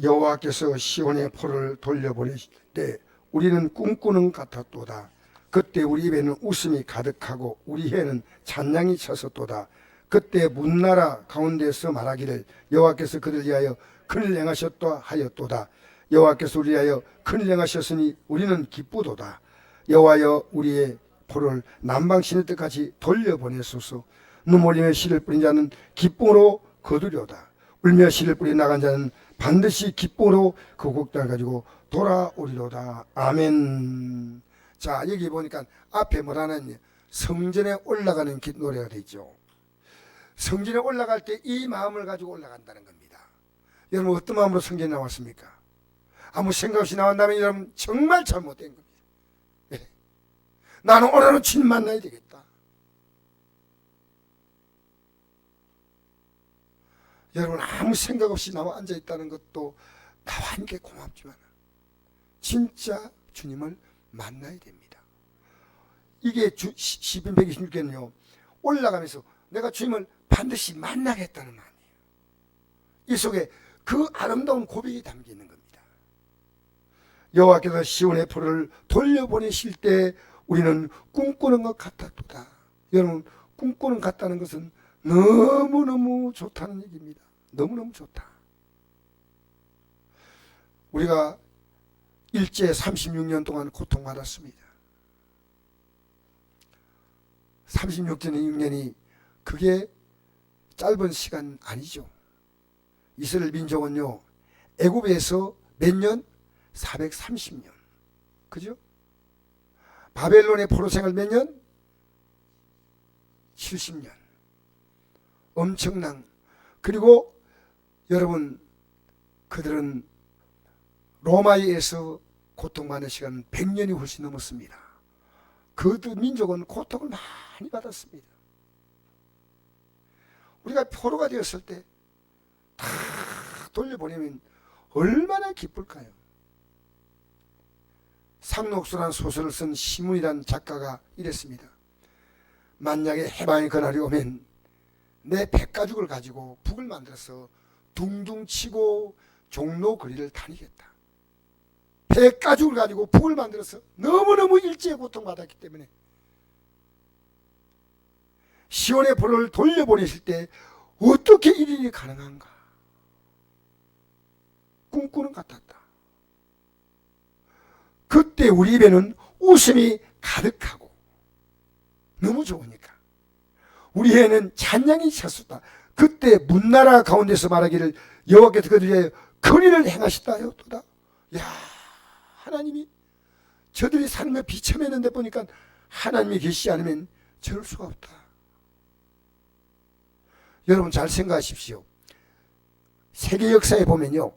여호와께서 시온의 포를 돌려보내실 때 우리는 꿈꾸는 같았도다. 그때 우리 입에는 웃음이 가득하고 우리 혀에는 찬양이 찼었도다. 그때 문나라 가운데서 말하기를 여호와께서 그들 위하여 큰일 행하셨다 하였도다. 여호와께서 우리 위하여 큰일 행하셨으니 우리는 기쁘도다. 여호와여 우리의 포를 남방신의 뜻같이 돌려보내소서. 눈물이며 씨를 뿌린 자는 기쁨으로 거두려다. 울며 씨를 뿌리 나간 자는 반드시 기쁨으로 그 곡단을 가지고 돌아오리로다. 아멘. 자, 여기 보니까 앞에 뭐라는 성전에 올라가는 노래가 되죠. 성전에 올라갈 때 이 마음을 가지고 올라간다는 겁니다. 여러분 어떤 마음으로 성전에 나왔습니까? 아무 생각 없이 나온다면 여러분 정말 잘못된 겁니다. 네. 나는 오늘은 주님 만나야 되겠다. 여러분 아무 생각 없이 나와 앉아있다는 것도 나와 함께 고맙지만 진짜 주님을 만나야 됩니다. 이게 시편 126개는요 올라가면서 내가 주님을 반드시 만나겠다는 마음이에요. 이 속에 그 아름다운 고백이 담겨 있는 겁니다. 여호와께서 시온의 포를 돌려보내실 때 우리는 꿈꾸는 것 같았도다. 여러분 꿈꾸는 것 같다는 것은 너무너무 좋다는 얘기입니다. 너무너무 좋다. 우리가 일제 36년 동안 고통받았습니다. 36년이 그게 짧은 시간 아니죠. 이스라엘 민족은요 애굽에서 몇 년? 430년. 그죠? 바벨론의 포로 생활 몇 년? 70년. 엄청난. 그리고 여러분 그들은 로마에 의해서 고통받는 시간은 100년이 훨씬 넘었습니다. 그들 민족은 고통을 많이 받았습니다. 우리가 포로가 되었을 때 다 돌려보내면 얼마나 기쁠까요? 상록수라는 소설을 쓴 시문이라는 작가가 이랬습니다. 만약에 해방의 그날이 오면 내 백가죽을 가지고 북을 만들어서 둥둥 치고 종로 거리를 다니겠다. 백가죽을 가지고 북을 만들어서 너무너무 일제에 고통받았기 때문에 시온의 포를 돌려보내실 때 어떻게 이 일이 가능한가? 꿈꾸는 것 같았다. 그때 우리 입에는 웃음이 가득하고 너무 좋으니까 우리 혀에는 찬양이 찼었다. 그때 문나라 가운데서 말하기를 여호와께서 그들 위하여 큰일을 행하셨다 하였도다. 야, 하나님이 저들이 사는 걸 비참했는데 보니까 하나님이 계시지 않으면 저럴 수가 없다. 여러분 잘 생각하십시오. 세계 역사에 보면요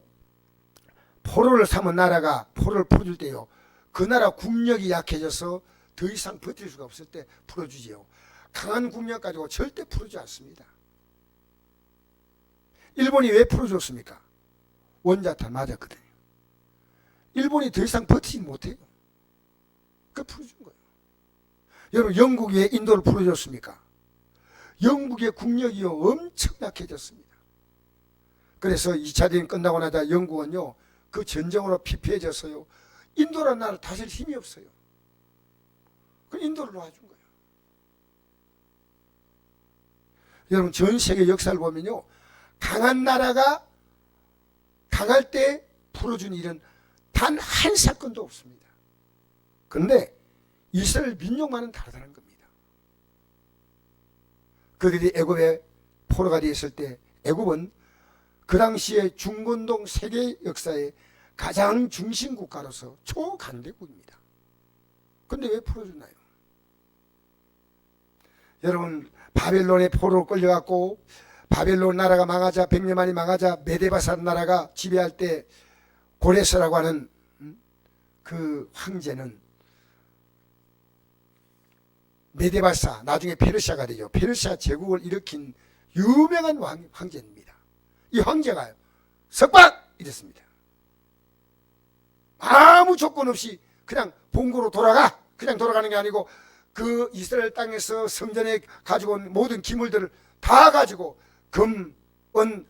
포로를 삼은 나라가 포로를 풀어줄 때요 그 나라 국력이 약해져서 더 이상 버틸 수가 없을 때 풀어주지요. 강한 국력 가지고 절대 풀어주지 않습니다. 일본이 왜 풀어줬습니까? 원자탄 맞았거든요. 일본이 더 이상 버티지 못해요. 그 풀어준 거예요. 여러분 영국이 왜 인도를 풀어줬습니까? 영국의 국력이요 엄청 약해졌습니다. 그래서 2차 대전 끝나고 나자 영국은요 그 전쟁으로 피폐해져서요 인도라는 나라를 다스릴 힘이 없어요. 그 인도를 놓아준 거예요. 여러분 전 세계 역사를 보면요 강한 나라가 강할 때 풀어준 일은 단 한 사건도 없습니다. 그런데 이스라엘 민족만은 다르다는 겁니다. 그들이 애굽에 포로가 되었을 때 애굽은 그 당시에 중건동 세계 역사의 가장 중심 국가로서 초강대국입니다. 그런데 왜 풀어줬나요? 여러분 바벨론의 포로로 끌려갔고 바벨론 나라가 망하자 100년 만에 망하자 메데바사 나라가 지배할 때 고레스라고 하는 그 황제는 메데바사 나중에 페르시아가 되죠. 페르시아 제국을 일으킨 유명한 황제입니다. 이 황제가 석방! 이랬습니다. 아무 조건 없이 그냥 본고로 돌아가! 그냥 돌아가는 게 아니고 그 이스라엘 땅에서 성전에 가지고 온 모든 기물들을 다 가지고 금, 은,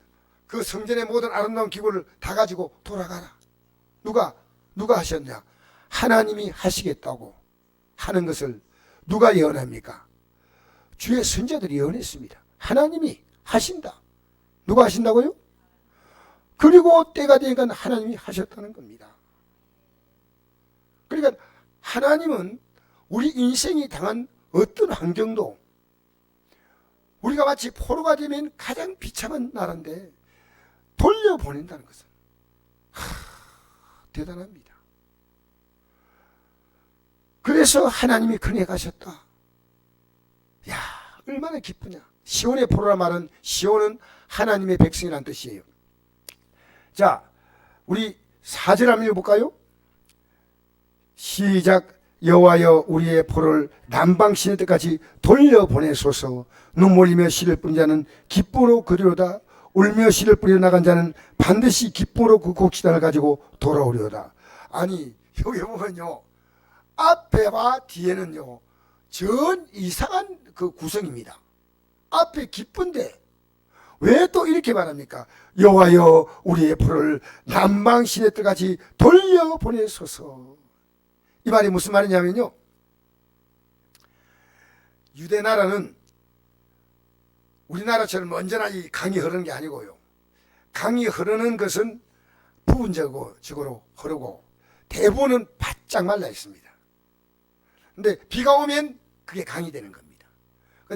그 성전의 모든 아름다운 기구를 다 가지고 돌아가라. 누가 하셨냐? 하나님이 하시겠다고 하는 것을 누가 예언합니까? 주의 선자들이 예언했습니다. 하나님이 하신다. 누가 하신다고요? 그리고 때가 되니까 하나님이 하셨다는 겁니다. 그러니까 하나님은 우리 인생이 당한 어떤 환경도 우리가 마치 포로가 되면 가장 비참한 나라인데 돌려보낸다는 것은 대단합니다. 그래서 하나님이 그네 가셨다. 야, 얼마나 기쁘냐. 시온의 포로라 말은 시온은 하나님의 백성이라는 뜻이에요. 자, 우리 4절 한번 읽어볼까요? 시작. 여호와여 우리의 포로를 남방 시내 때까지 돌려보내소서. 눈물 흘리며 씨를 뿌린 자는 기쁨으로 그리로다. 울며 씨를 뿌려 나간 자는 반드시 기쁨으로 그 곡식단을 가지고 돌아오리로다. 아니 여기 보면요, 앞에와 뒤에는요 전 이상한 그 구성입니다. 앞에 기쁜데 왜 또 이렇게 말합니까? 여호와여 우리의 포로를 남방 시내 때까지 돌려보내소서. 이 말이 무슨 말이냐면요, 유대 나라는 우리나라처럼 언제나 이 강이 흐르는 게 아니고요, 강이 흐르는 것은 부분적으로 흐르고 대부분은 바짝 말라 있습니다. 근데 비가 오면 그게 강이 되는 겁니다.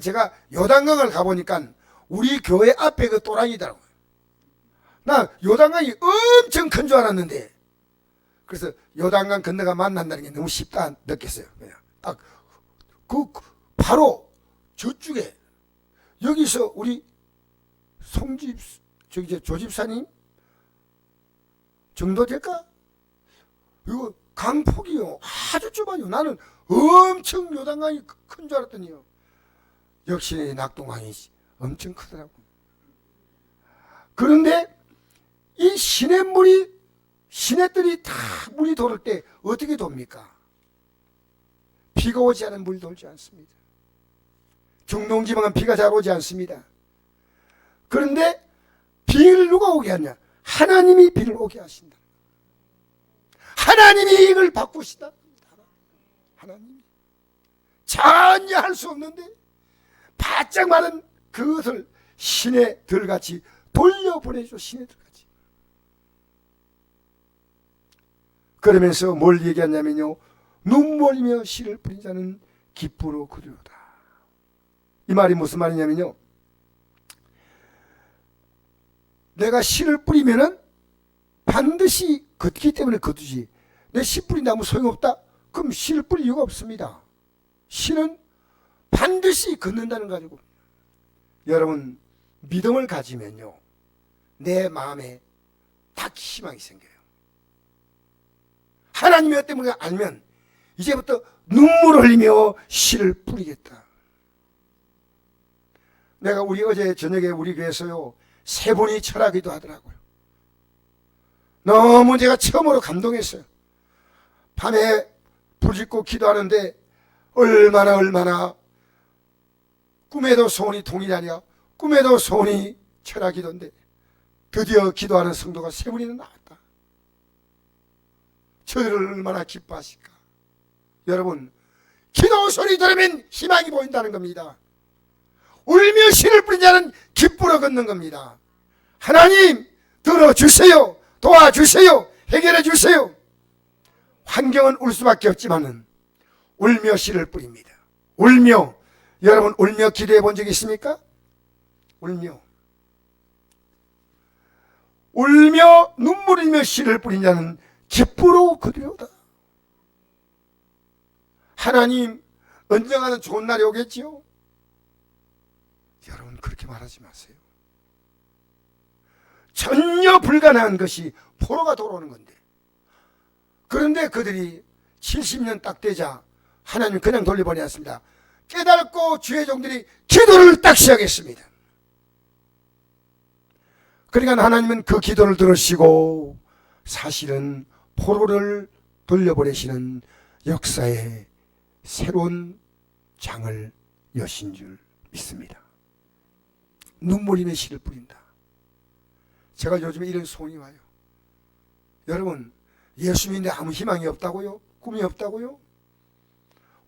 제가 요단강을 가보니까 우리 교회 앞에 그 또랑이더라고요. 나 요단강이 엄청 큰 줄 알았는데, 그래서 요단강 건너가 만난다는 게 너무 쉽다 느꼈어요. 그냥 딱 바로 저쪽에, 여기서 우리 조집사님 정도 될까? 이거 강폭이요 아주 좁아요. 나는 엄청 요단강이 큰 줄 알았더니요, 역시 낙동강이 엄청 크더라고. 그런데 이 시내들이 다 물이 돌을 때 어떻게 돕니까? 비가 오지 않으면 물이 돌지 않습니다. 중동지방은 비가 잘 오지 않습니다. 그런데 비를 누가 오게 하냐? 하나님이 비를 오게 하신다. 하나님이 이걸 바꾸시다. 하나님이 전혀 할 수 없는데 바짝 마른 그것을 시내들같이 돌려보내줘. 시내들같이. 그러면서 뭘 얘기하냐면요, 눈물이며 씨를 뿌린 자는 기쁨으로 그리로다. 이 말이 무슨 말이냐면요, 내가 씨를 뿌리면은 반드시 걷기 때문에 거두지, 내 씨 뿌린다면 소용없다? 그럼 씨를 뿌릴 이유가 없습니다. 씨는 반드시 걷는다는 거 가지고. 여러분 믿음을 가지면요 내 마음에 딱 희망이 생겨요. 하나님의 어떤 분을 알면 이제부터 눈물 흘리며 씨를 뿌리겠다. 내가 어제 저녁에 우리 교회에서요 3분이 철학기도 하더라고요. 너무 제가 처음으로 감동했어요. 밤에 부르짖고 기도하는데 얼마나 꿈에도 소원이 통일하냐, 꿈에도 소원이 철학기도인데 드디어 기도하는 성도가 3분이나 나왔다. 저들을 얼마나 기뻐하실까. 여러분 기도 소리 들으면 희망이 보인다는 겁니다. 울며 씨를 뿌린 자는 기쁨으로 걷는 겁니다. 하나님 들어주세요. 도와주세요. 해결해 주세요. 환경은 울 수밖에 없지만은 울며 씨를 뿌립니다. 울며. 여러분 울며 기도해 본 적 있습니까? 울며 눈물 흘리며 씨를 뿌린 자는 기쁨으로 그리로다. 하나님 언젠가는 좋은 날이 오겠지요? 여러분 그렇게 말하지 마세요. 전혀 불가능한 것이 포로가 돌아오는 건데, 그런데 그들이 70년 딱 되자 하나님 그냥 돌려보내었습니다. 깨닫고 주의 종들이 기도를 딱 시작했습니다. 그러니까 하나님은 그 기도를 들으시고 사실은 포로를 돌려보내시는 역사의 새로운 장을 여신 줄 믿습니다. 눈물이며 씨를 뿌린다. 제가 요즘에 이런 소원이 와요. 여러분, 예수 믿는데 아무 희망이 없다고요? 꿈이 없다고요?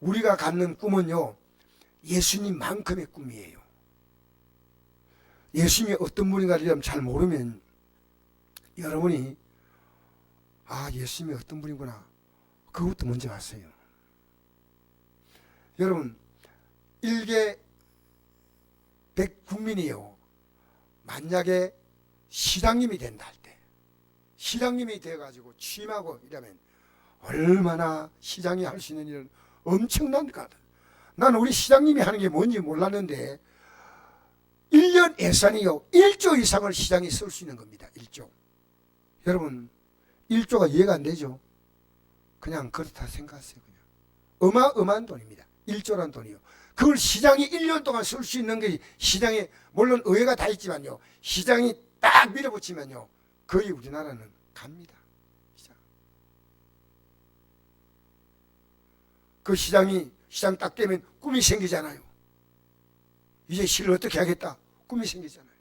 우리가 갖는 꿈은요, 예수님만큼의 꿈이에요. 예수님이 어떤 분인가를 잘 모르면 여러분이 예수님이 어떤 분이구나, 그것도 먼저 아세요. 여러분, 일개 백국민이요, 만약에 시장님이 된다 할 때, 시장님이 되어가지고 취임하고 이러면 얼마나 시장이 할 수 있는 일은 엄청난 것. 나는 우리 시장님이 하는 게 뭔지 몰랐는데 1년 예산이요 1조 이상을 시장이 쓸 수 있는 겁니다. 1조. 여러분, 1조가 이해가 안 되죠? 그냥 그렇다 생각하세요. 그냥 어마어마한 돈입니다. 1조란 돈이요. 그걸 시장이 1년 동안 쓸 수 있는 게, 시장에 물론 의회가 다 있지만요, 시장이 딱 밀어붙이면요 거의 우리나라는 갑니다. 그 시장 딱 되면 꿈이 생기잖아요. 이제 시를 어떻게 하겠다, 꿈이 생기잖아요.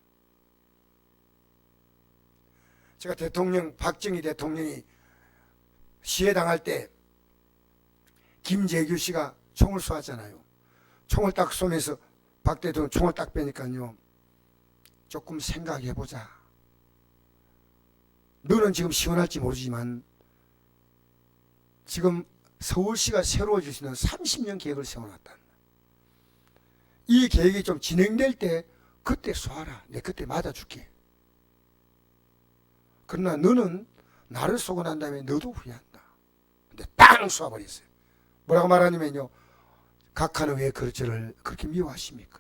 제가 박정희 대통령이 시해 당할 때 김재규 씨가 총을 쏘았잖아요. 총을 딱 쏘면서 박 대통령 총을 딱 빼니까요, 조금 생각해보자. 너는 지금 시원할지 모르지만 지금 서울시가 새로워질 수 있는 30년 계획을 세워놨다. 이 계획이 좀 진행될 때 그때 쏴라. 내가 그때 맞아줄게. 그러나 너는 나를 쏘고 난 다음에 너도 후회한다. 근데 땅 쏴버렸어요. 뭐라고 말하냐면요, 각하는 왜 저를 그렇게 미워하십니까?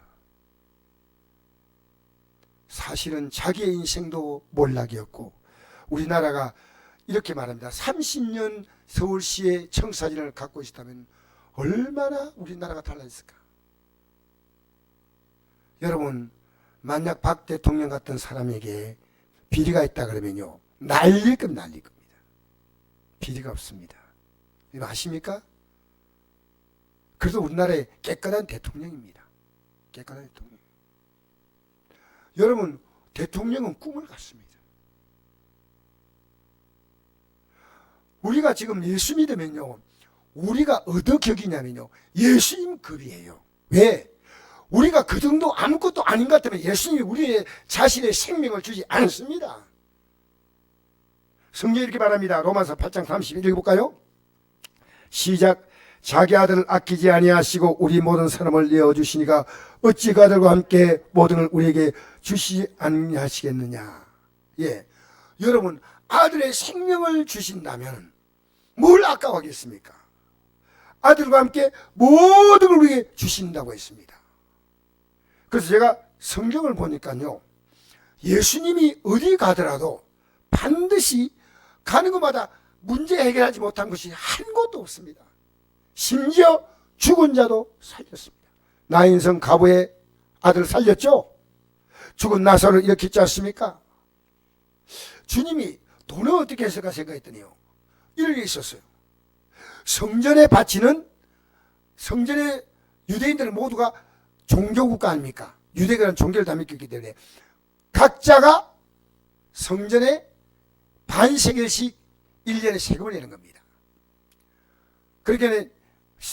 사실은 자기의 인생도 몰락이었고, 우리나라가 이렇게 말합니다. 30년 서울시의 청사진을 갖고 있었다면 얼마나 우리나라가 달라졌을까? 여러분, 만약 박 대통령 같은 사람에게 비리가 있다 그러면요, 난릴 겁니다. 비리가 없습니다. 이거 아십니까? 그래도 우리나라의 깨끗한 대통령입니다. 깨끗한 대통령. 여러분, 대통령은 꿈을 갖습니다. 우리가 지금 예수 믿으면요, 우리가 어떻게 여기냐면요, 예수님 급이에요. 왜? 우리가 그 정도 아무것도 아닌 것 같으면 예수님이 우리의 자신의 생명을 주지 않습니다. 성경에 이렇게 말합니다. 로마서 8장 31 읽어볼까요? 시작. 자기 아들을 아끼지 아니하시고 우리 모든 사람을 내어주시니가 어찌 그 아들과 함께 모든 걸 우리에게 주시지 아니하시겠느냐. 예, 여러분, 아들의 생명을 주신다면 뭘 아까워하겠습니까? 아들과 함께 모든 걸 우리에게 주신다고 했습니다. 그래서 제가 성경을 보니까요, 예수님이 어디 가더라도 반드시 가는 곳마다 문제 해결하지 못한 것이 한 곳도 없습니다. 심지어 죽은 자도 살렸습니다. 나인성 가부의 아들 살렸죠? 죽은 나사로를 일으켰지 않습니까? 주님이 돈을 어떻게 했을까 생각했더니요, 이런 게 있었어요. 성전에 바치는, 성전에 유대인들은 모두가 종교국가 아닙니까? 유대교는 종교를 다 믿기 때문에 각자가 성전에 반세겔씩 1년에 세금을 내는 겁니다. 그러니까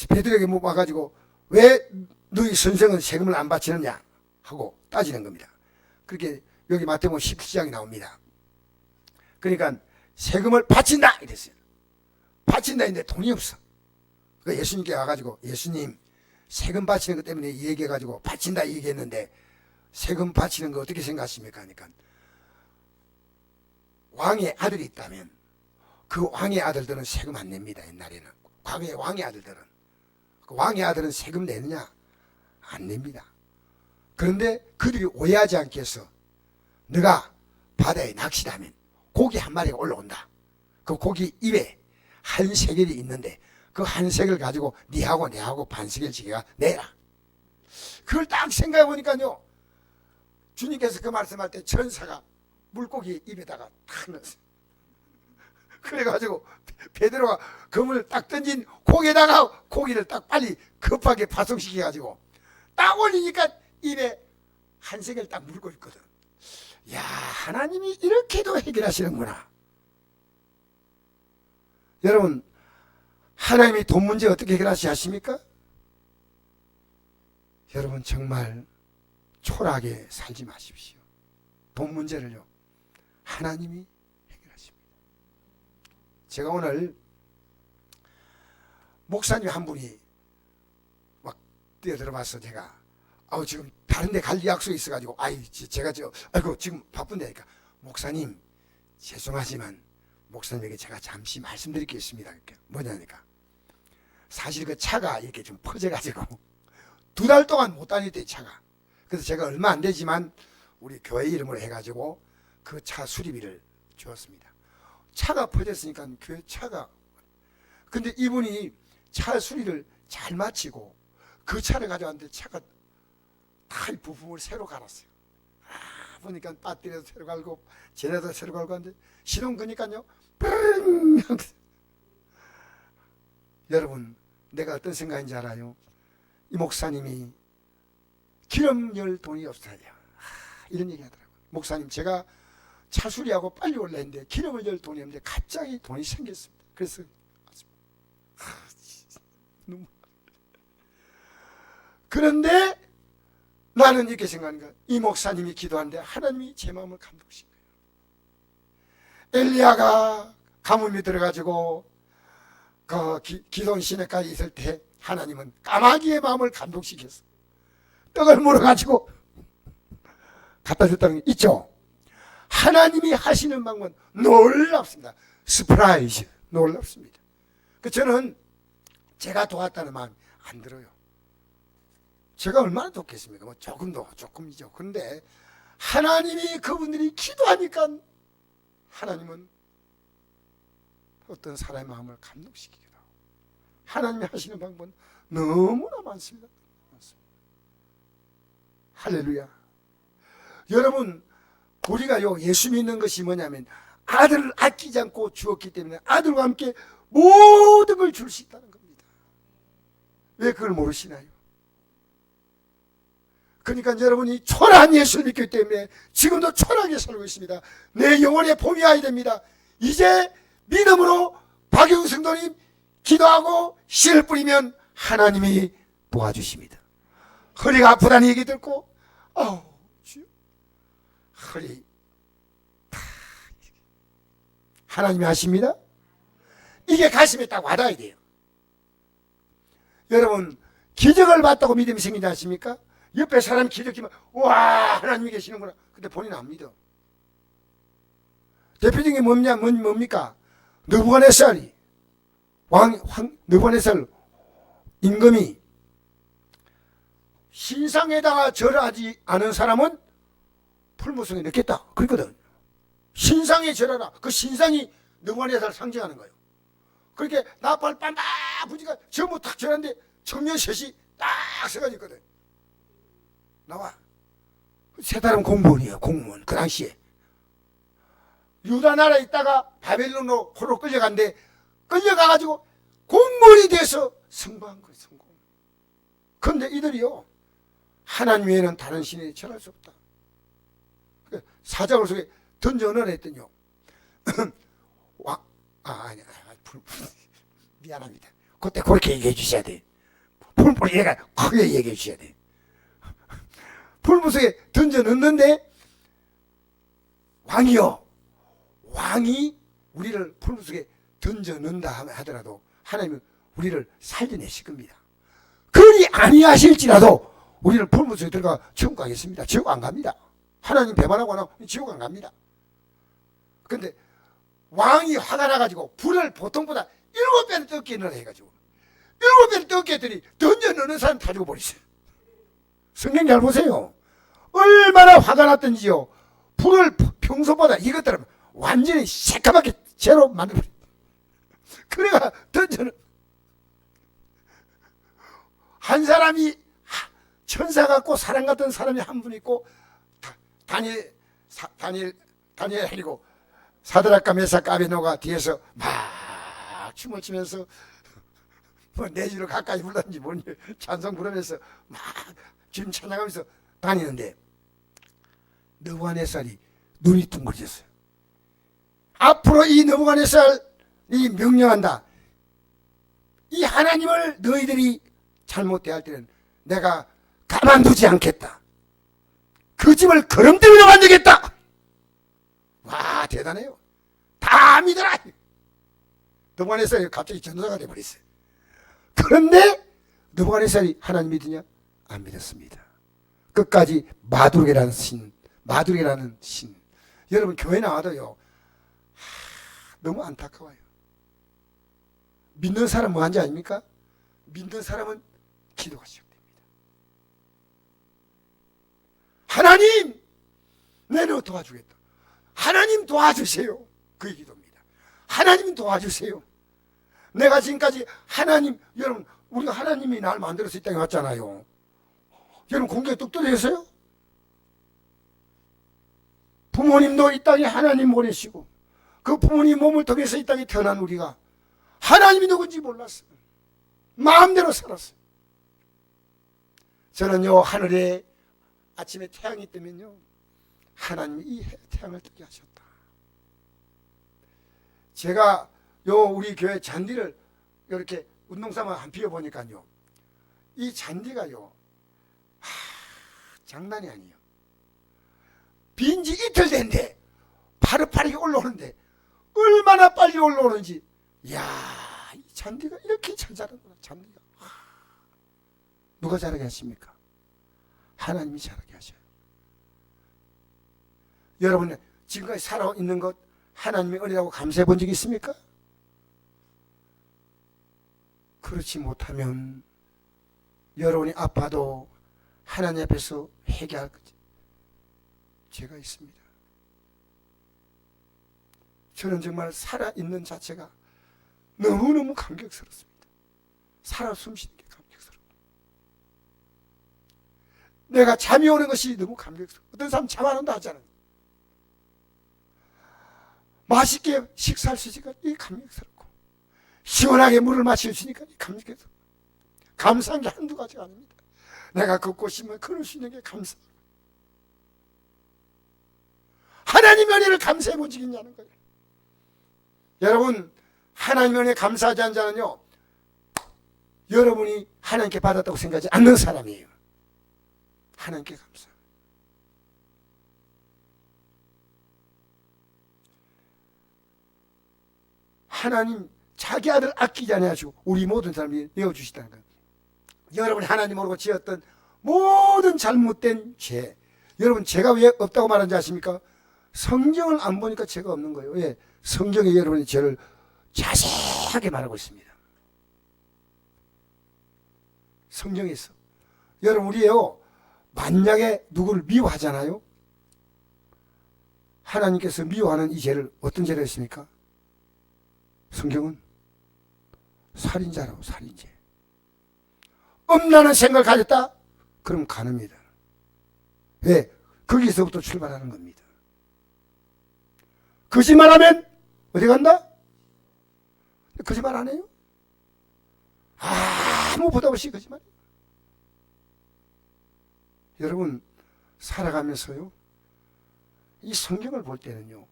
베드로에게 와가지고 왜 너희 선생은 세금을 안 바치느냐 하고 따지는 겁니다. 그렇게 여기 마태복음 17장이 나옵니다. 그러니까 세금을 바친다 이랬어요. 바친다 했는데 돈이 없어. 그러니까 예수님께 와가지고, 예수님, 세금 바치는 것 때문에 이 얘기해가지고 바친다 이 얘기했는데 세금 바치는 거 어떻게 생각하십니까? 하니까 왕의 아들이 있다면 그 왕의 아들들은 세금 안 냅니다. 옛날에는. 과거의 왕의 아들들은. 그 왕의 아들은 세금 내느냐? 안 냅니다. 그런데 그들이 오해하지 않게 해서 너가 바다에 낚시하면 고기 한 마리가 올라온다. 그 고기 입에 한 세겔이 있는데 그 한 세겔 가지고 니하고 내하고 반 세겔씩이가 내라. 그걸 딱 생각해 보니까요, 주님께서 그 말씀할 때 천사가 물고기 입에다가 탁 넣었어요. 그래가지고 베드로가 그물을 딱 던진 고기에다가 고기를 딱 빨리 급하게 파송시켜가지고 딱 올리니까 입에 한 세겔 딱 물고 있거든. 야, 하나님이 이렇게도 해결하시는구나. 여러분, 하나님이 돈 문제 어떻게 해결하십니까? 여러분, 정말 초라하게 살지 마십시오. 돈 문제를요, 하나님이 해결하십니다. 제가 오늘 목사님 한 분이 막 뛰어들어봐서 제가 지금 다른 데 갈 약속이 있어가지고 제가 지금 바쁜데니까 목사님 죄송하지만 목사님에게 제가 잠시 말씀드릴 게 있습니다. 뭐냐니까 사실 그 차가 이렇게 좀 퍼져가지고 2달 동안 못 다녔대 차가. 그래서 제가 얼마 안 되지만 우리 교회 이름으로 해가지고 그 차 수리비를 주었습니다. 차가 퍼졌으니까 교회 차가, 근데 이분이 차 수리를 잘 마치고 그 차를 가져왔는데 차가 다 부품을 새로 갈았어요. 보니까 배터리도 새로 갈고 제네도 새로 갈고 하는데 시동 끄니까요 여러분, 내가 어떤 생각인지 알아요? 이 목사님이 기름열 돈이 없어요. 이런 얘기 하더라고요. 목사님, 제가 차 수리하고 빨리 올라 했는데 기름을 열 돈이 없는데 갑자기 돈이 생겼습니다. 그래서 그런데 나는 이렇게 생각하는 거야. 이 목사님이 기도하는데 하나님이 제 마음을 감동신 거예요. 엘리야가 가뭄이 들어가지고 그 기돈 시내까지 있을 때 하나님은 까마귀의 마음을 감동시켰어. 떡을 물어가지고 갖다 줬다는 게 있죠. 하나님이 하시는 방법은 놀랍습니다. 스프라이즈, 놀랍습니다. 저는 제가 도왔다는 마음이 안 들어요. 제가 얼마나 돕겠습니까? 뭐 조금이죠. 그런데 하나님이 그분들이 기도하니까 하나님은 어떤 사람의 마음을 감동시키기도 하고 하나님이 하시는 방법은 너무나 많습니다. 할렐루야. 여러분, 우리가요 예수 믿는 것이 뭐냐면 아들을 아끼지 않고 주었기 때문에 아들과 함께 모든 걸 줄 수 있다는 겁니다. 왜 그걸 모르시나요? 그러니까 여러분이 초라한 예수를 믿기 때문에 지금도 초라하게 살고 있습니다. 내 영혼에 봄이 와야 됩니다. 이제 믿음으로 박영훈 성도님 기도하고 씨를 뿌리면 하나님이 도와주십니다. 허리가 아프다는 얘기 듣고 주여, 허리 하나님이 하십니다. 이게 가슴에 딱 와닿아야 돼요. 여러분, 기적을 봤다고 믿음이 생기지 않습니까? 옆에 사람이 기적하면 와, 하나님이 계시는구나. 근데 본인 안 믿어. 대표적인 게 뭡니까? 느부갓네살이 느부갓네살 임금이 신상에다가 절하지 않은 사람은 풀무성에 넣겠다 그랬거든. 신상에 절하라. 그 신상이 느부갓네살을 상징하는 거예요. 그렇게 나팔 빤다 부지가 전부 딱 절하는데 청년 셋이 딱 서가지고 있거든. 나와. 세 사람 공무원이에요. 공무원. 그 당시에 유다 나라에 있다가 바벨론으로 호로 끌려간데 끌려가가지고 공무원이 돼서 승부한 거예요. 성공. 그런데 이들이요 하나님 외에는 다른 신에 절할 수 없다. 사자굴 속에 던져 넣으라 했더니요 미안합니다. 그때 그렇게 얘기해 주셔야 돼. 풀뿌리 얘가 크게 얘기해 주셔야 돼. 풀무속에 던져 넣는데 왕이 우리를 풀무속에 던져 넣는다 하더라도 하나님은 우리를 살려내실 겁니다. 그리 아니하실지라도 우리를 풀무속에 들어가 지옥 가겠습니다. 지옥 안 갑니다. 하나님 배반하고 나면 지옥 안 갑니다. 그런데 왕이 화가 나가지고 불을 보통보다 7배는 뜯게 넣으라 해가지고 7배는 뜯게 했더니 던져 넣는 사람 다 죽어버렸어요. 성경 잘 보세요. 얼마나 화가 났던지요. 불을 평소보다 이것들은 완전히 새까맣게 죄로 만들어버려. 그래가 던져는 한 사람이 천사 같고 사람 같은 사람이 한 분 있고 다니엘이고 사드락과 메삭 아베노가 뒤에서 막 춤을 추면서 뭐 내지로 가까이 불렀는지 뭔지 찬송 부르면서 막 지금 찬양하면서 다니는데 느부갓네살이 눈이 둥그러졌어요. 앞으로 이 느부갓네살이 명령한다. 이 하나님을 너희들이 잘못 대할 때는 내가 가만두지 않겠다. 그 집을 거름대로 만들겠다. 와, 대단해요. 다 믿어라. 느부갓네살이 갑자기 전도사가 되어버렸어요. 그런데 느부갓네살이 하나님 믿으냐? 안 믿었습니다. 끝까지 마두르게라는 신. 여러분 교회 나와도요, 너무 안타까워요. 믿는 사람 뭐 한지 아닙니까? 믿는 사람은 기도가 시작됩니다. 하나님, 내는 도와주겠다. 하나님 도와주세요. 그게 기도입니다. 하나님 도와주세요. 내가 지금까지 하나님, 여러분 우리가 하나님이 날 만들어서 이 땅에 왔잖아요. 여러분 공경에 뚝 떨어졌어요? 부모님도 이 땅에 하나님 보내시고 그 부모님 몸을 통해서 이 땅에 태어난 우리가 하나님이 누군지 몰랐어요. 마음대로 살았어요. 저는요, 하늘에 아침에 태양이 뜨면요, 하나님이 이 태양을 뜨게 하셨다. 제가 우리 교회 잔디를 이렇게 운동삼아 한 피워보니까요, 이 잔디가요, 장난이 아니에요. 빈지 이틀 됐는데 파릇파릇하게 올라오는데 얼마나 빨리 올라오는지. 이야, 이 잔디가 이렇게 잘 자라구나. 잔디가 누가 자라게 하십니까? 하나님이 자라게 하셔요. 여러분 지금까지 살아있는 것 하나님의 은혜라고 감사해 본 적이 있습니까? 그렇지 못하면 여러분이 아파도 하나님 앞에서 회개할 죄가 있습니다. 저는 정말 살아있는 자체가 너무너무 감격스럽습니다. 살아 숨쉬는 게 감격스럽고, 내가 잠이 오는 것이 너무 감격스럽고, 어떤 사람 잠 안 온다 하잖아요. 맛있게 식사할 수 있으니까 이 감격스럽고, 시원하게 물을 마실 수 있으니까 이 감격스럽고, 감사한 게 한두 가지가 아닙니다. 내가 걷고 싶으면 걸을 수 있는 게 감사하고, 하나님의 은혜를 감사해 본 적이 있냐는 거예요. 여러분, 하나님의 은혜 감사하지 않는 자는요, 여러분이 하나님께 받았다고 생각하지 않는 사람이에요. 하나님께 감사. 하나님 자기 아들 아끼지 않으시고 우리 모든 사람이 내어주시다는 거예요. 여러분이 하나님 모르고 지었던 모든 잘못된 죄, 여러분 죄가 왜 없다고 말하는지 아십니까? 성경을 안 보니까 죄가 없는 거예요. 왜? 성경에 여러분의 죄를 자세하게 말하고 있습니다. 성경에서. 여러분 우리요, 만약에 누구를 미워하잖아요. 하나님께서 미워하는 이 죄를 어떤 죄로 했습니까? 성경은 살인자라고. 살인죄. 엄나는 생각을 가졌다? 그럼 간음이다. 왜? 거기서부터 출발하는 겁니다. 거짓말하면 어디 간다? 거짓말 안 해요? 아무 보답 없이 거짓말. 여러분 살아가면서요, 이 성경을 볼 때는요,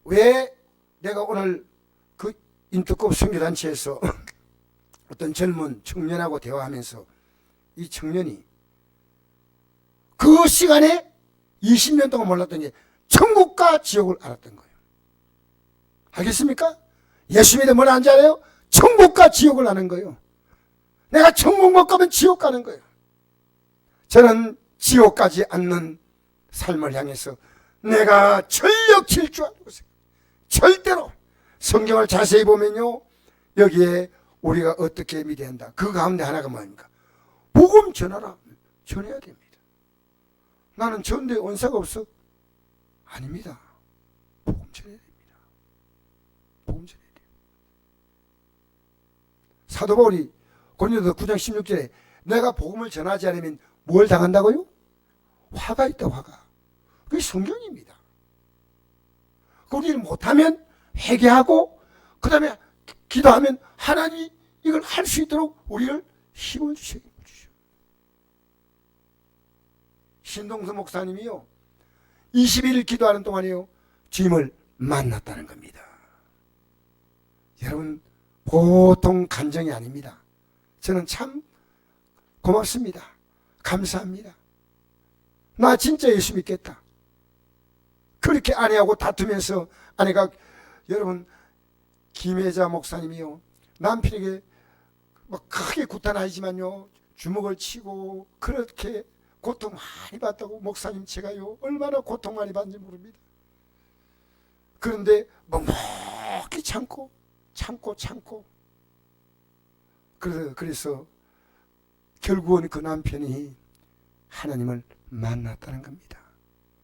왜 내가 오늘 그 인터컵 선교단체에서 어떤 젊은 청년하고 대화하면서 이 청년이 그 시간에 20년 동안 몰랐던 게 천국과 지옥을 알았던 거예요. 알겠습니까? 예수 믿으면 뭘 안 잘해요? 천국과 지옥을 아는 거예요. 내가 천국 못 가면 지옥 가는 거예요. 저는 지옥 가지 않는 삶을 향해서 내가 전력 질주하고 있어요. 절대로. 성경을 자세히 보면요, 여기에 우리가 어떻게 믿어야 한다. 그 가운데 하나가 뭐입니까? 복음 전하라. 전해야 됩니다. 나는 전도에 원사가 없어? 아닙니다. 복음 전해야 됩니다. 복음 전해야 돼요. 사도 바울이 고린도서 9장 16절에 내가 복음을 전하지 않으면 뭘 당한다고요? 화가 있다. 화가. 그게 성경입니다. 거기를 못하면 회개하고 그 다음에 기도하면 하나님이 이걸 할 수 있도록 우리를 힘을 주셔요. 신동수 목사님이요, 20일 기도하는 동안에요, 주님을 만났다는 겁니다. 여러분, 보통 감정이 아닙니다. 저는 참 고맙습니다. 감사합니다. 나 진짜 예수 믿겠다. 그렇게 아내하고 다투면서, 아내가, 여러분, 김혜자 목사님이요, 남편에게 막 크게 구탄하지만요, 주먹을 치고 그렇게 고통 많이 받다고, 목사님 제가요 얼마나 고통 많이 받는지 모릅니다. 그런데 묵묵히 참고 그래서 결국은 그 남편이 하나님을 만났다는 겁니다.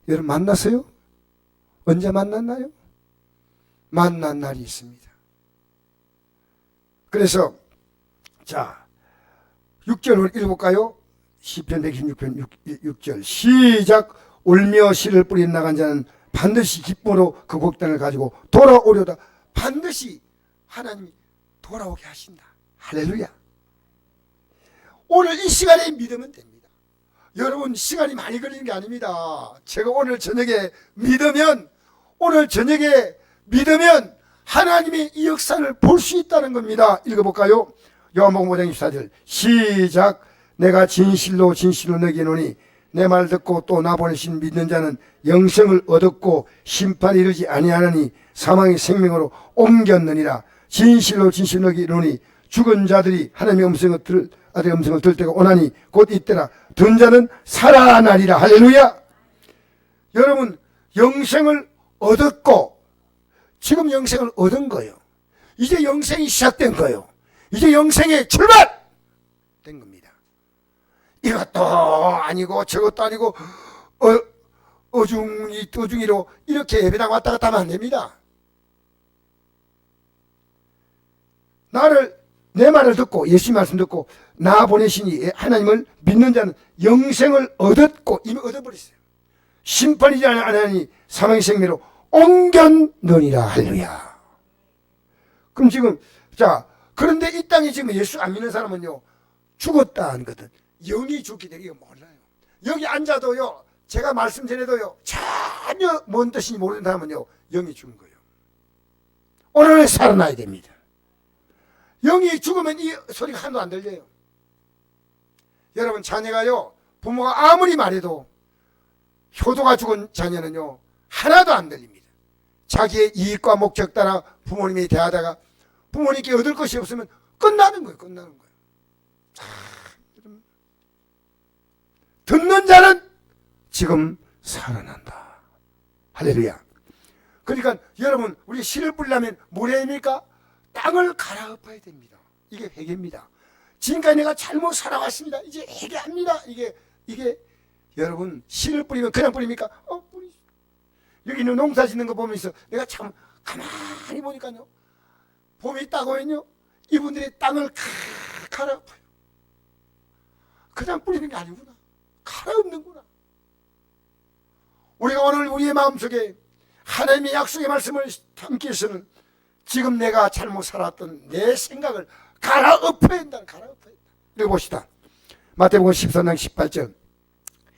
여러분, 만났어요? 언제 만났나요? 만난 날이 있습니다. 그래서 자, 6절을 읽어볼까요? 시편 116편 6절 시작. 울며 씨를 뿌리 나간 자는 반드시 기쁨으로 그 곡단을 가지고 돌아오려다. 반드시 하나님이 돌아오게 하신다. 할렐루야. 오늘 이 시간에 믿으면 됩니다. 여러분, 시간이 많이 걸리는 게 아닙니다. 제가 오늘 저녁에 믿으면 하나님의 이 역사를 볼 수 있다는 겁니다. 읽어볼까요? 요한복음 5장 24절 시작. 내가 진실로 너희에게 내 말 듣고 또 나 보내신 믿는 자는 영생을 얻었고 심판에 이르지 아니하느니 사망의 생명으로 옮겼느니라. 진실로 너희에게 이르노니 죽은 자들이 하나님의 아들의 음성을 들을 때가 오나니 곧 이때라. 든 자는 살아나리라. 할렐루야. 여러분, 영생을 얻었고, 지금 영생을 얻은 거예요. 이제 영생이 시작된 거예요. 이제 영생의 출발 된 겁니다. 이것도 아니고 저것도 아니고 어중이로 이렇게 예배당 왔다 갔다 하면 안 됩니다. 내 말을 듣고 예수님 말씀 듣고 나 보내시니 하나님을 믿는 자는 영생을 얻었고 이미 얻어버렸어요. 심판이지 아니하니 사망의 생명으로 옮겼느니라. 할렐루야. 그럼 지금 그런데 이 땅에 지금 예수 안 믿는 사람은요, 죽었다 하거든. 영이 죽기 되게 몰라요. 여기 앉아도요, 제가 말씀 전해도요, 전혀 뭔 뜻인지 모르는 사람은요, 영이 죽은 거예요. 오늘 살아나야 됩니다. 영이 죽으면 이 소리가 하나도 안 들려요. 여러분, 자녀가요, 부모가 아무리 말해도 효도가 죽은 자녀는요, 하나도 안 들립니다. 자기의 이익과 목적 따라 부모님이 대하다가 부모님께 얻을 것이 없으면 끝나는 거예요. 듣는 자는 지금 살아난다. 할렐루야. 그러니까 여러분, 우리 씨를 뿌리려면 뭘 해야 됩니까? 땅을 갈아엎어야 됩니다. 이게 회개입니다. 지금까지 내가 잘못 살아왔습니다. 이제 회개합니다. 이게 여러분, 씨를 뿌리면 그냥 뿌립니까? 뿌리죠. 여기 있는 농사 짓는 거 보면서 내가 참 가만히 보니까요, 봄이 있다고요, 이분들이 땅을 갈아엎어요. 그냥 뿌리는 게 아니구나. 갈아엎는구나. 우리가 오늘 우리의 마음속에 하나님의 약속의 말씀을 담기 위해서는 지금 내가 잘못 살았던 내 생각을 갈아엎어야 한다. 읽어봅시다. 마태복음 14장 18절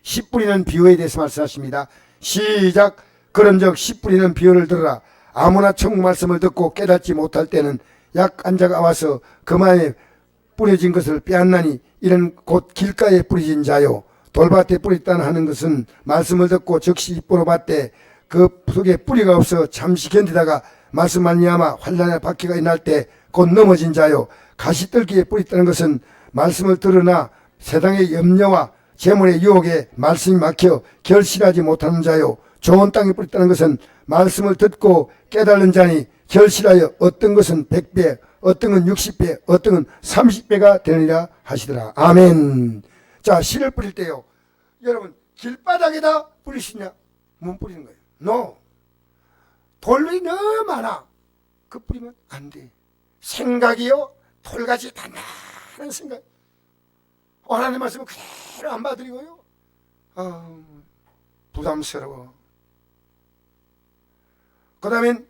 씨 뿌리는 비유에 대해서 말씀하십니다. 시작. 그런즉 씨 뿌리는 비유를 들으라. 아무나 천국 말씀을 듣고 깨닫지 못할 때는 약한 자가 와서 그 마음에 뿌려진 것을 빼앗나니 이는 곧 길가에 뿌려진 자요 돌밭에 뿌렸다는 하는 것은 말씀을 듣고 즉시 입보로 받되 그 속에 뿌리가 없어 잠시 견디다가 말씀 말미암아 환난의 박해가 일어날 때 곧 넘어진 자요 가시떨기에 뿌렸다는 것은 말씀을 들으나 세상의 염려와 재물의 유혹에 말씀이 막혀 결실하지 못하는 자요 좋은 땅에 뿌렸다는 것은 말씀을 듣고 깨달은 자니 결실하여 어떤 것은 100배 어떤 건 60배 어떤 건 30배가 되느니라 하시더라. 아멘. 자, 씨를 뿌릴 때요, 여러분, 길바닥에다 뿌리시냐? 못 뿌리는 거예요. No. 돌이 너무 많아. 그 뿌리면 안 돼. 생각이요, 돌같이 단단한 생각. 하나님 말씀을 그대로 안 받아들이고요. 부담스러워. 그 다음엔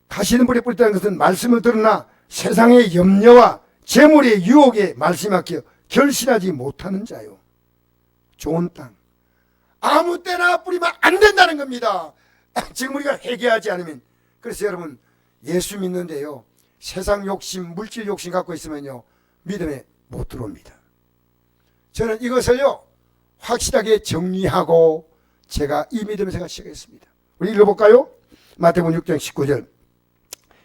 가시는 불에 뿌렸다는 것은 말씀을 들으나 세상의 염려와 재물의 유혹에 말씀이 막혀 결실하지 못하는 자요. 좋은 땅. 아무 때나 뿌리면 안 된다는 겁니다. 지금 우리가 회개하지 않으면. 그래서 여러분, 예수 믿는데요, 세상 욕심, 물질 욕심 갖고 있으면요, 믿음에 못 들어옵니다. 저는 이것을요, 확실하게 정리하고 제가 이 믿음을 제가 시작했습니다. 우리 읽어볼까요? 마태복음 6장 19절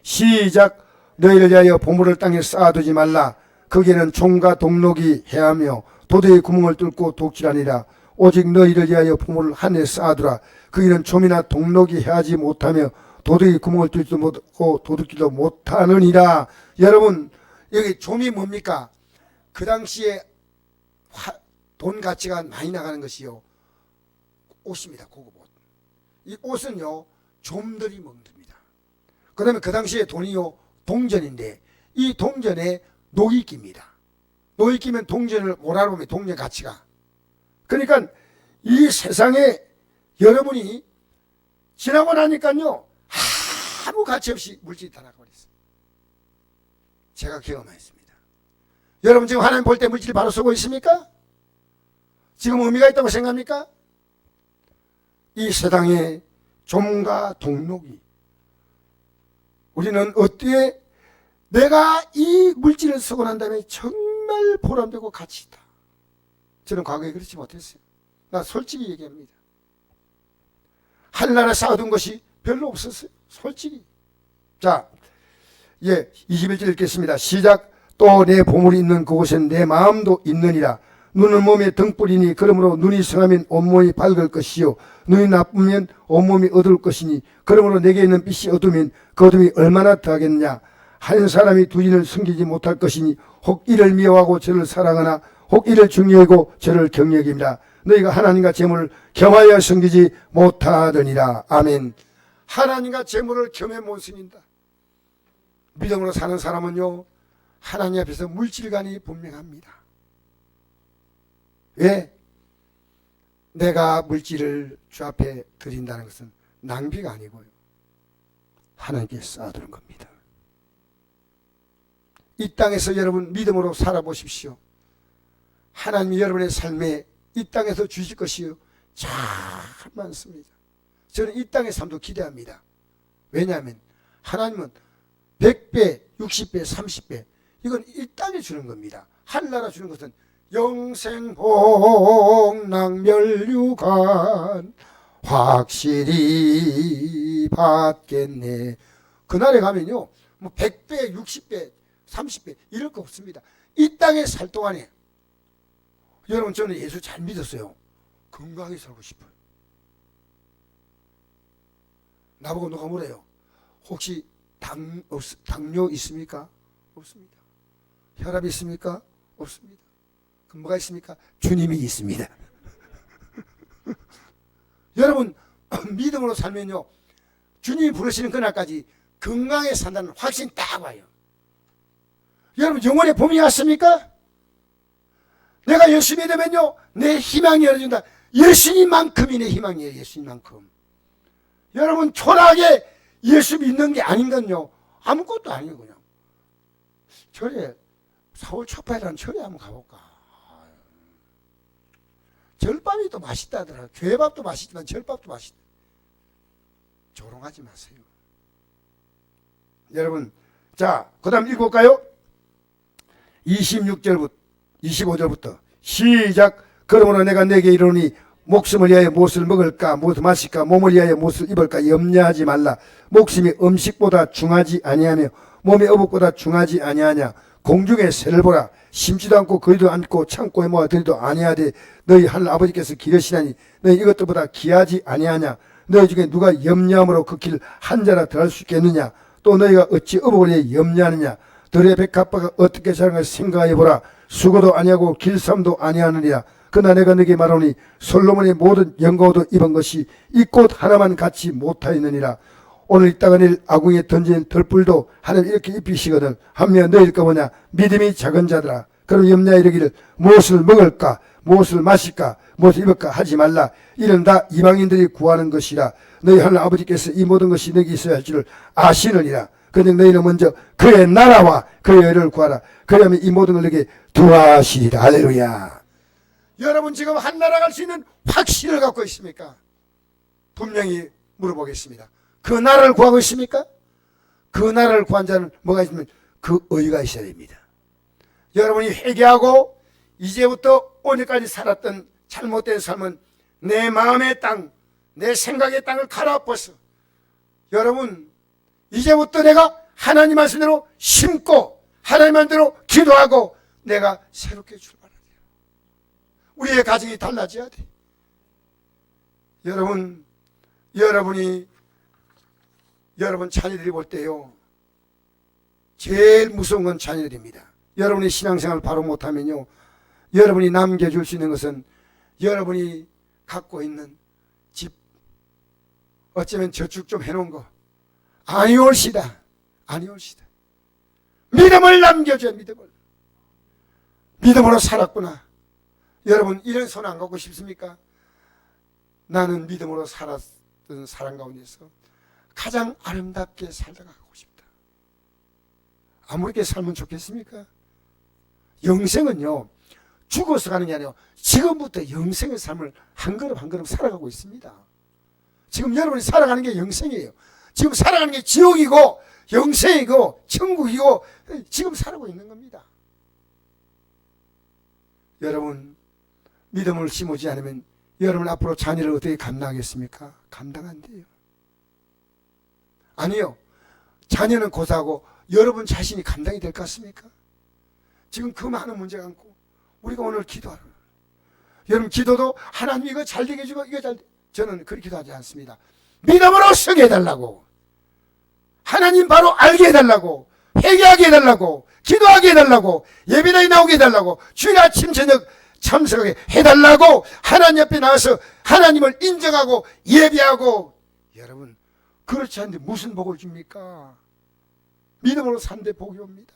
시작. 너희를 위하여 보물을 땅에 쌓아두지 말라. 거기에는 종과 동록이 해하며 도대의 구멍을 뚫고 독질하니라. 오직 너희를 위하여 보물을 하늘에 쌓아두라. 거기는 좀이나 동록이 해하지 못하며 도대의 구멍을 뚫지도 못하고 도둑질도 못하느니라. 여러분, 여기 좀이 뭡니까? 그 당시에 돈 가치가 많이 나가는 것이요, 옷입니다. 고급 옷. 이 옷은요, 좀들이 먹습니다. 그 다음에 그 당시에 돈이요, 동전인데 이 동전에 녹이 낍니다. 녹이 끼면 동전을 몰아보면 동전 가치가. 그러니까 이 세상에 여러분이 지나고 나니까요, 아무 가치 없이 물질이 다 나가버렸어요. 제가 경험했습니다. 여러분 지금 하나님 볼 때 물질이 바로 쓰고 있습니까? 지금 의미가 있다고 생각합니까? 이 세상에 좀과 동록이, 우리는 어떻게 내가 이 물질을 쓰고 난 다음에 정말 보람되고 가치 있다. 저는 과거에 그렇지 못했어요. 나 솔직히 얘기합니다. 하늘나라 쌓아둔 것이 별로 없었어요. 솔직히. 자, 21절 읽겠습니다. 시작. 또 내 보물이 있는 그곳엔 내 마음도 있느니라. 눈은 몸에 등불이니 그러므로 눈이 성하면 온몸이 밝을 것이요 눈이 나쁘면 온몸이 어두울 것이니 그러므로 내게 있는 빛이 어두우면 그 어둠이 얼마나 더하겠느냐. 한 사람이 두 인을 섬기지 못할 것이니 혹 이를 미워하고 저를 사랑하나 혹 이를 중요하고 저를 경외하기입니다. 너희가 하나님과 재물을 겸하여 섬기지 못하더니라. 아멘. 하나님과 재물을 겸해 못 섬긴다. 믿음으로 사는 사람은요, 하나님 앞에서 물질관이 분명합니다. 왜? 내가 물질을 주 앞에 드린다는 것은 낭비가 아니고요, 하나님께 쌓아두는 겁니다. 이 땅에서 여러분 믿음으로 살아보십시오. 하나님이 여러분의 삶에 이 땅에서 주실 것이 참 많습니다. 저는 이 땅의 삶도 기대합니다. 왜냐하면 하나님은 100배, 60배, 30배, 이건 이 땅에 주는 겁니다. 하늘나라 주는 것은 영생복 낭멸류관 확실히 받겠네. 그날에 가면요, 뭐 100배, 60배, 30배 이럴 거 없습니다. 이 땅에 살 동안에 여러분, 저는 예수 잘 믿었어요. 건강하게 살고 싶어요. 나보고 누가 물어요. 혹시 당뇨 있습니까? 없습니다. 혈압 있습니까? 없습니다. 그럼 뭐가 있습니까? 주님이 있습니다. 여러분, 믿음으로 살면요, 주님이 부르시는 그날까지 건강하게 산다는 확신 딱 와요. 여러분, 영혼의 봄이 왔습니까? 내가 예수 믿으면요, 내 희망이 열어준다. 예수님만큼이 내 희망이에요. 예수님만큼. 여러분, 초라하게 예수 믿는 게 아닌 건요, 아무것도 아니에요. 그냥 절에, 4월 초파이라는 절에 한번 가볼까. 절밥이 또 맛있다더라. 교회밥도 맛있지만 절밥도 맛있다. 조롱하지 마세요. 여러분, 자, 그 다음 읽어볼까요? 26절부터 25절부터 시작. 그러므로 내가 내게 이르노니 목숨을 위하여 무엇을 먹을까, 무엇을 마실까, 몸을 위하여 무엇을 입을까 염려하지 말라. 목숨이 음식보다 중하지 아니하며 몸이 어복보다 중하지 아니하냐. 공중의 새를 보라. 심지도 않고 거리도 않고 창고에 모아 들이도 아니하되 너희 하늘 아버지께서 기르시나니 너희 이것들보다 귀하지 아니하냐. 너희 중에 누가 염려함으로 그 길 한 자라 들어갈 수 있겠느냐. 또 너희가 어찌 어복을 위해 염려하느냐. 들의 백합화가 어떻게 자라는가 생각해 보라. 수고도 아니하고 길쌈도 아니하느니라. 그러나 내가 너에게 말하노니 솔로몬의 모든 영광도 입은 것이 이 꽃 하나만 같이 못하였느니라. 오늘 이따가 내일 아궁이에 던진 덜불도 하나님 이렇게 입히시거든. 하며 너희일까 보냐. 믿음이 작은 자들아. 그럼 염려에 이르기를 무엇을 먹을까, 무엇을 마실까, 무엇을 입을까 하지 말라. 이는 다 이방인들이 구하는 것이라. 너희 하늘 아버지께서 이 모든 것이 너에게 있어야 할 줄을 아시느니라. 그런데 너희는 먼저 그의 나라와 그의 의를 구하라. 그러면 이 모든 걸 너에게 더하시리라. 할렐루야. 여러분 지금 한나라 갈 수 있는 확신을 갖고 있습니까? 분명히 물어보겠습니다. 그 나라를 구하고 있습니까? 그 나라를 구한 자는 뭐가 있으면 그 의가 있어야 됩니다. 여러분이 회개하고 이제부터 오늘까지 살았던 잘못된 삶은 내 마음의 땅, 내 생각의 땅을 갈아엎어서 여러분 이제부터 내가 하나님 말씀대로 심고 하나님 말씀대로 기도하고 내가 새롭게 출발해야 돼요. 우리의 가정이 달라져야 돼. 여러분 자녀들이 볼 때요, 제일 무서운 건 자녀들입니다. 여러분이 신앙생활을 바로 못하면요, 여러분이 남겨줄 수 있는 것은 여러분이 갖고 있는 집, 어쩌면 저축 좀 해놓은 거 아니올시다. 믿음을 남겨줘야. 믿음으로 살았구나. 여러분 이런 손 안 갖고 싶습니까? 나는 믿음으로 살았던 사람 가운데서 가장 아름답게 살다가 가고 싶다. 아무렇게 살면 좋겠습니까? 영생은요, 죽어서 가는 게 아니라 지금부터 영생의 삶을 한 걸음 한 걸음 살아가고 있습니다. 지금 여러분이 살아가는 게 영생이에요. 지금 살아가는 게 지옥이고 영생이고 천국이고 지금 살아가고 있는 겁니다. 여러분 믿음을 심으지 않으면 여러분 앞으로 자녀를 어떻게 감당하겠습니까? 감당 안 돼요. 아니요, 자녀는 고사하고 여러분 자신이 감당이 될 것 같습니까? 지금 그 많은 문제가 안고 우리가 오늘 기도하는, 여러분 기도도 하나님 이거 잘 되게 해주고 이거 잘, 저는 그렇게 기도하지 않습니다. 믿음으로 서게 해달라고, 하나님 바로 알게 해달라고, 회개하게 해달라고, 기도하게 해달라고, 예배당에 나오게 해달라고, 주일 아침 저녁 참석하게 해달라고, 하나님 앞에 나와서 하나님을 인정하고 예배하고. 여러분 그렇지 않은데 무슨 복을 줍니까? 믿음으로 산데 복이 옵니다.